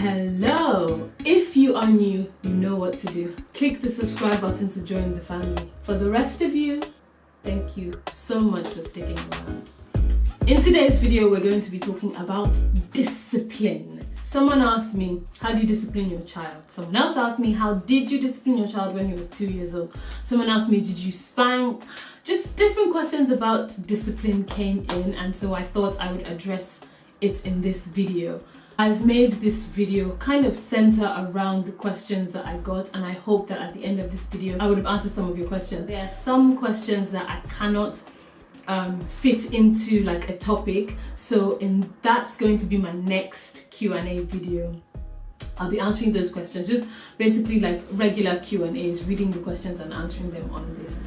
Hello! If you are new, you know what to do. Click the subscribe button to join the family. For the rest of you, thank you so much for sticking around. In today's video, we're going to be talking about discipline. Someone asked me, how do you discipline your child? Someone else asked me, how did you discipline your child when he was 2 years old? Someone asked me, did you spank? Just different questions about discipline came in, and so I thought I would address it in this video. I've made this video kind of center around the questions that I got, and I hope that at the end of this video I would have answered some of your questions. There are some questions that I cannot fit into like a topic, so that's going to be my next Q&A video. I'll be answering those questions, just basically like regular Q&As, reading the questions and answering them on this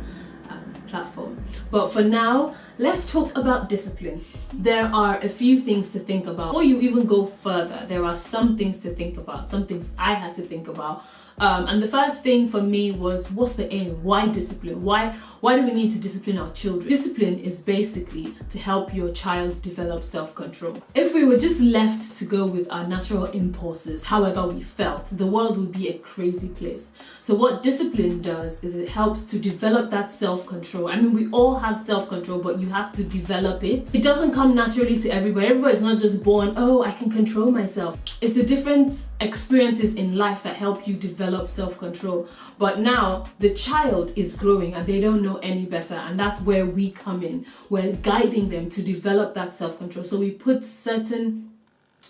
platform. But for now, let's talk about discipline. There are a few things to think about. Before you even go further, there are some things to think about, some things I had to think about. And the first thing for me was, what's the aim? Why discipline? Why do we need to discipline our children? Discipline is basically to help your child develop self-control. If we were just left to go with our natural impulses, however we felt, the world would be a crazy place. So what discipline does is it helps to develop that self-control. I mean, we all have self-control, but you have to develop it. It doesn't come naturally to everybody. Everybody's not just born, oh, I can control myself. It's the different experiences in life that help you develop self-control. But now the child is growing and they don't know any better, and that's where we come in. We're guiding them to develop that self-control. So we put certain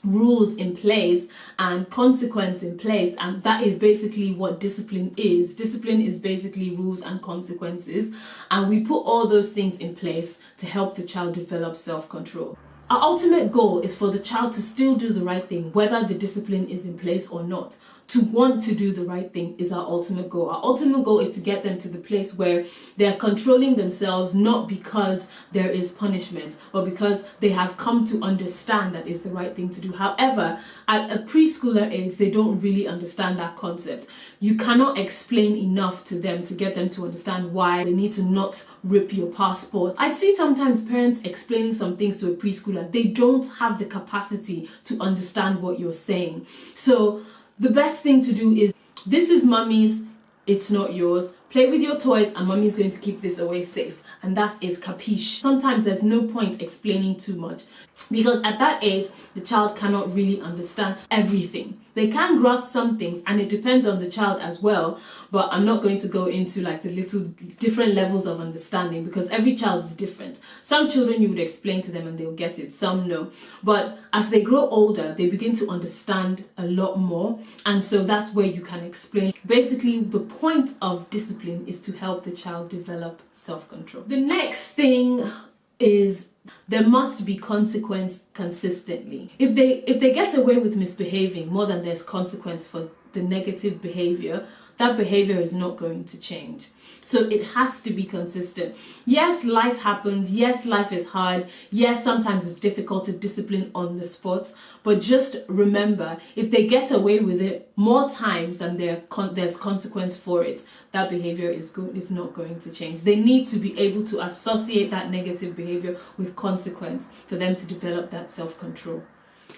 rules in place and consequence in place, and that is basically what discipline is. Discipline is basically rules and consequences, and we put all those things in place to help the child develop self-control. Our ultimate goal is for the child to still do the right thing, whether the discipline is in place or not. To want to do the right thing is our ultimate goal. Our ultimate goal is to get them to the place where they're controlling themselves, not because there is punishment, but because they have come to understand that is the right thing to do. However, at a preschooler age, they don't really understand that concept. You cannot explain enough to them to get them to understand why they need to not rip your passport. I see sometimes parents explaining some things to a preschooler. They don't have the capacity to understand what you're saying. So the best thing to do is, this is mummy's, it's not yours. Play with your toys and mummy's going to keep this away safe. And that's it, capiche. Sometimes there's no point explaining too much, because at that age, the child cannot really understand everything. They can grasp some things, and it depends on the child as well, but I'm not going to go into like the little different levels of understanding, because every child is different. Some children you would explain to them and they'll get it, some no. But as they grow older, they begin to understand a lot more, and so that's where you can explain. Basically, the point of discipline is to help the child develop self-control. The next thing is, there must be consequence consistently. If they get away with misbehaving more than there's consequence for the negative behavior, that behavior is not going to change. So it has to be consistent. Yes, life happens. Yes, life is hard. Yes, sometimes it's difficult to discipline on the spot. But just remember, if they get away with it more times and there's consequence for it, that behavior is not going to change. They need to be able to associate that negative behavior with consequence for them to develop that self-control.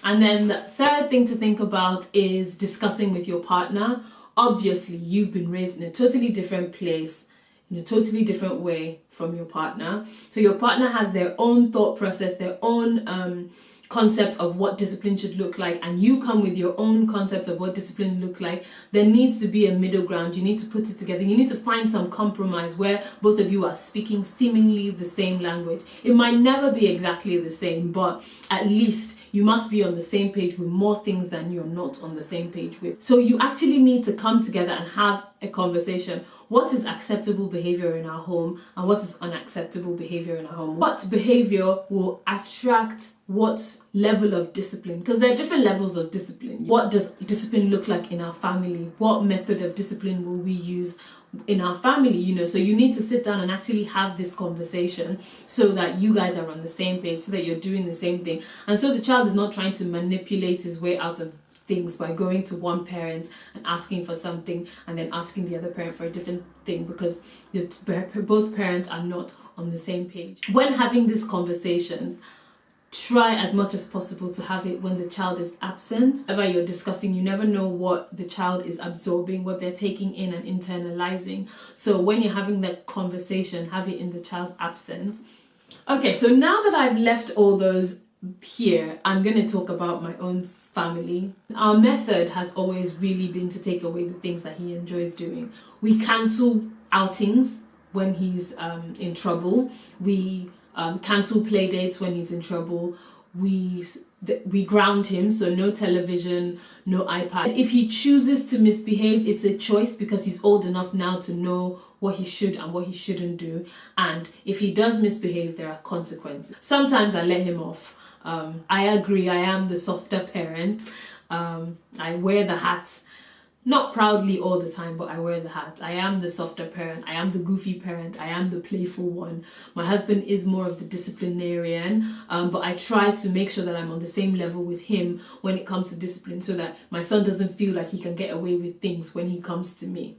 And then the third thing to think about is discussing with your partner. Obviously, you've been raised in a totally different place, in a totally different way from your partner. So your partner has their own thought process, their own concept of what discipline should look like, and you come with your own concept of what discipline look like. There needs to be a middle ground. You need to put it together. You need to find some compromise where both of you are speaking seemingly the same language. It might never be exactly the same, but at least you must be on the same page with more things than you're not on the same page with. So you actually need to come together and have a conversation. What is acceptable behavior in our home and what is unacceptable behavior in our home? What behavior will attract what level of discipline? Because there are different levels of discipline. What does discipline look like in our family? What method of discipline will we use in our family? So you need to sit down and actually have this conversation so that you guys are on the same page, so that you're doing the same thing, and so the child is not trying to manipulate his way out of things by going to one parent and asking for something and then asking the other parent for a different thing, because both parents are not on the same page. When having these conversations, try as much as possible to have it when the child is absent. Whatever you're discussing, you never know what the child is absorbing, what they're taking in and internalizing. So when you're having that conversation, have it in the child's absence. Okay, so now that I've left all those here, I'm going to talk about my own family. Our method has always really been to take away the things that he enjoys doing. We cancel outings when he's in trouble. We cancel play dates when he's in trouble. We ground him, so no television, no iPad. If he chooses to misbehave, it's a choice because he's old enough now to know what he should and what he shouldn't do. And if he does misbehave, there are consequences. Sometimes I let him off. I agree, I am the softer parent. I wear the hat. Not proudly all the time, but I wear the hat. I am the softer parent. I am the goofy parent. I am the playful one. My husband is more of the disciplinarian, but I try to make sure that I'm on the same level with him when it comes to discipline, so that my son doesn't feel like he can get away with things when he comes to me.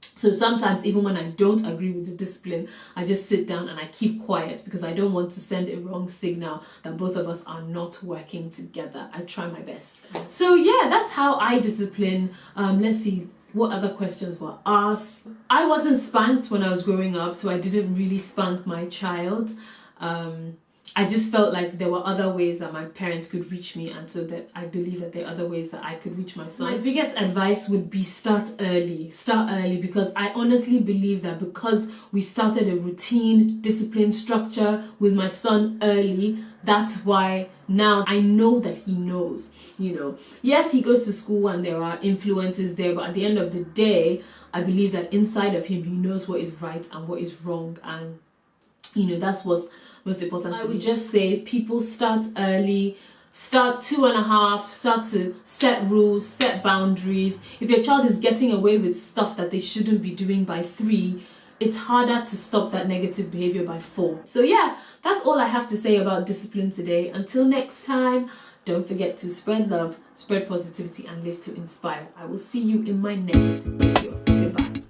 So sometimes, even when I don't agree with the discipline, I just sit down and I keep quiet because I don't want to send a wrong signal that both of us are not working together. I try my best. So yeah, that's how I discipline. Let's see what other questions were asked. I wasn't spanked when I was growing up, so I didn't really spank my child. I just felt like there were other ways that my parents could reach me, and so that I believe that there are other ways that I could reach my son. My biggest advice would be start early, because I honestly believe that because we started a routine, discipline, structure with my son early, that's why now I know that he knows, you know. Yes, he goes to school and there are influences there, but at the end of the day, I believe that inside of him, he knows what is right and what is wrong, and you know, that's what's most important. I would just say people start early, start 2.5, start to set rules, set boundaries. If your child is getting away with stuff that they shouldn't be doing by 3, it's harder to stop that negative behavior by 4. So yeah, that's all I have to say about discipline today. Until next time, don't forget to spread love, spread positivity, and live to inspire. I will see you in my next video. Goodbye.